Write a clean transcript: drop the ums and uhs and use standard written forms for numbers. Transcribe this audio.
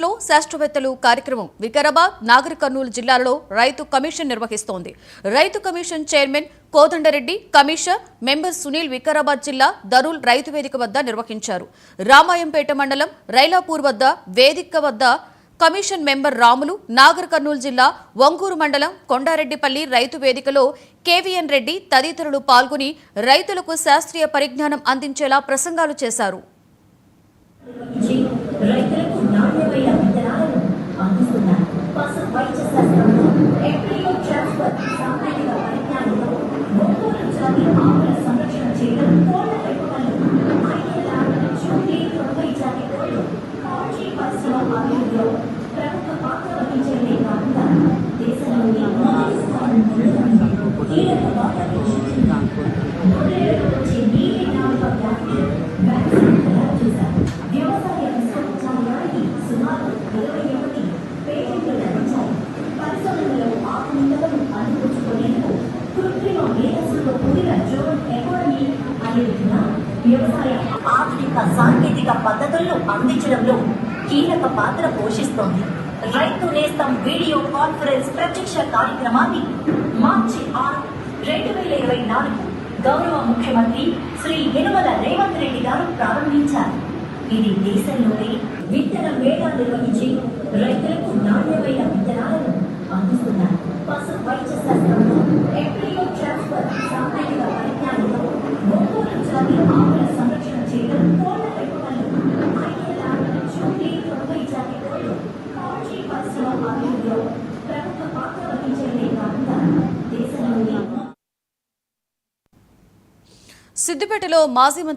లో శాస్త్రవేత్తలు కార్యక్రమం వికారాబాద్ నాగర్ కర్నూలు జిల్లాలలో రైతు కమిషన్ నిర్వహిస్తోంది. రైతు commission chairman Kodanda Reddy, commissioner member Sunil Vikarabad జిల్లా దరూల్ రైతు వేదిక వద్ద నిర్వహించారు. రామాయంపేట మండలం రైలాపూర్ వద్ద వేదిక వద్ద కమిషన్ మెంబర్ రాములు, నాగర్ కర్నూలు జిల్లా వంగూరు మండలం కొండారెడ్డిపల్లి రైతు వేదికలో కేవీఎన్ రెడ్డి తదితరులు పాల్గొని రైతులకు శాస్త్రీయ పరిజ్ఞానం అందించేలా ప్రసంగాలు చేశారు. రైతులకు నాణ్యమైన విత్తనాలను అందిస్తున్నారు. పశు వైద్య శాస్త్రంలో ఎంబ్రియో ట్రాన్స్ఫర్ సాంకేతిక పరిజ్ఞానంలో ఒంగోలు జాతి ఆవుల సంరక్షణ చేయడం, కోళ్ల పెంపకంలో జూలీ 90 జాతి కోళ్లు పౌల్ట్రీ పరిశ్రమ అభివృద్ధిలో ప్రముఖ పాత్ర వహించడమే కాకుండా దేశంలోని మొదటి స్థానంలో కీలక పాత్ర వచ్చే నీటి నాలుక వ్యాధి వ్యాక్సిన్ తయారు చేశారు. వ్యవసాయ విశ్వవిద్యాలయానికి సుమారు 21 పేటెంట్లు లభించాయి. పరిశోధనలో ఆధునికతను అందిపుచ్చుకునేందుకు కృత్రిమ మేధస్సుతో కూడిన డ్రోన్ ఎకానమీ అనే విధంగా వ్యవసాయ ఆధునిక సాంకేతిక పద్ధతులను అందించడంలో కీలక పాత్ర పోషిస్తోంది. రైతు నేస్తం వీడియో కాన్ఫరెన్స్ ప్రత్యక్ష కార్యక్రమాన్ని మార్చి 6, 2024 గౌరవ ముఖ్యమంత్రి శ్రీ యనమల రేవంత్ రెడ్డి గారు ప్రారంభించారు. ఇది దేశంలోనే విత్తన మేళ నిర్వహించి రైతులకు నాణ్యమైన విత్తనాలను అందిస్తున్నారు. పశు వైద్య శాస్త్రంలో ఎంబ్రియో ట్రాన్స్ఫర్ సాంకేతిక పరిజ్ఞానంలో ఒంగోలు జాతి ఆవుల సంరక్షణ చేయడం, కోళ్ల పెంపకంలో జూలీ 90 జాతి కోళ్లు పౌల్ట్రీ పరిశ్రమ అభివృద్ధిలో ప్రముఖ పాత్ర వహించడమే కాకుండా దేశంలోని సిద్దిపేటలో మాజీ